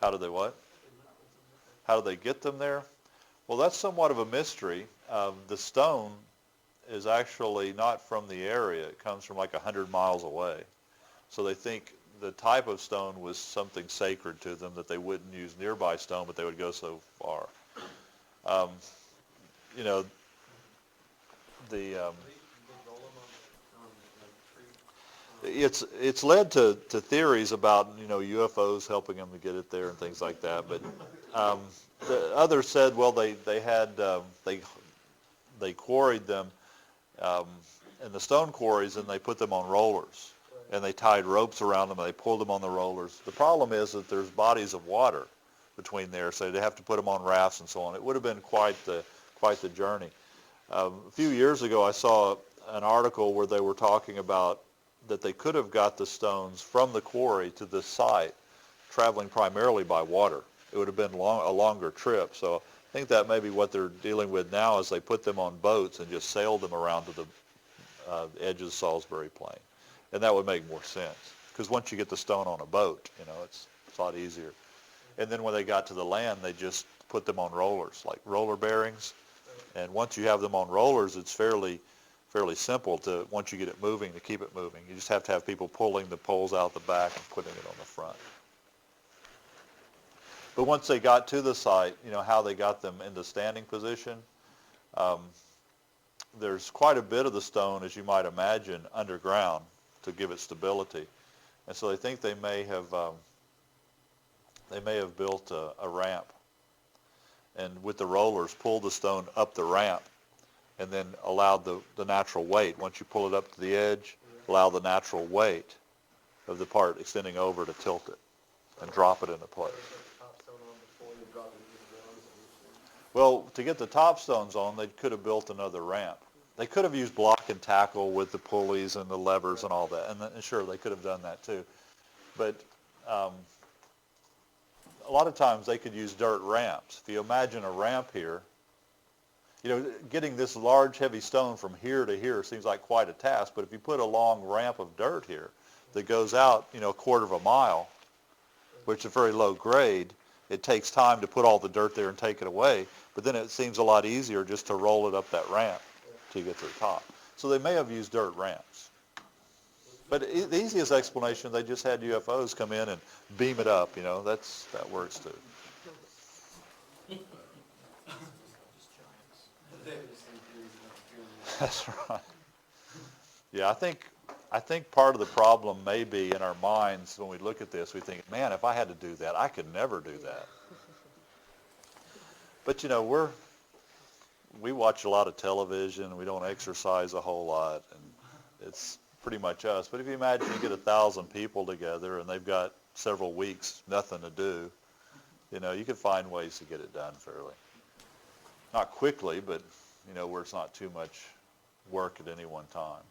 How do they what? How do they get them there? Well, that's somewhat of a mystery. The stone is actually not from the area. It comes from like 100 miles away. So they think the type of stone was something sacred to them, that they wouldn't use nearby stone, but they would go so far. Um, you know, the it's led to theories about, you know, UFOs helping them to get it there and things like that. But the others said, well, they had they quarried them in the stone quarries, and they put them on rollers, and they tied ropes around them, and they pulled them on the rollers. The problem is that there's bodies of water between there, so they have to put them on rafts and so on. It would have been quite the journey. A few years ago, I saw an article where they were talking about that they could have got the stones from the quarry to this site, traveling primarily by water. It would have been a longer trip. So I think that may be what they're dealing with now, is they put them on boats and just sailed them around to the edge of the Salisbury Plain. And that would make more sense, because once you get the stone on a boat, you know, it's a lot easier. And then when they got to the land, they just put them on rollers, like roller bearings. And once you have them on rollers, it's fairly simple to, once you get it moving, to keep it moving. You just have to have people pulling the poles out the back and putting it on the front. But once they got to the site, you know, how they got them into standing position, there's quite a bit of the stone, as you might imagine, underground to give it stability. And so they think they may have built a ramp, and with the rollers pulled the stone up the ramp, and then allowed the natural weight. Once you pull it up to the edge, allow the natural weight of the part extending over to tilt it and drop it into place. Well, to get the top stones on, they could have built another ramp. They could have used block and tackle with the pulleys and the levers and all that, and sure, they could have done that too. But a lot of times they could use dirt ramps. If you imagine a ramp here, you know, getting this large, heavy stone from here to here seems like quite a task, but if you put a long ramp of dirt here that goes out, you know, a quarter of a mile, which is very low grade, it takes time to put all the dirt there and take it away, but then it seems a lot easier just to roll it up that ramp till you get to the top. So they may have used dirt ramps. But the easiest explanation, they just had UFOs come in and beam it up, you know, that works too. That's right. Yeah, I think part of the problem may be in our minds when we look at this. We think, man, if I had to do that, I could never do that. But, you know, we watch a lot of television. We don't exercise a whole lot, and it's pretty much us. But if you imagine you get 1,000 people together and they've got several weeks, nothing to do, you know, you could find ways to get it done fairly. Not quickly, but, you know, where it's not too much work at any one time.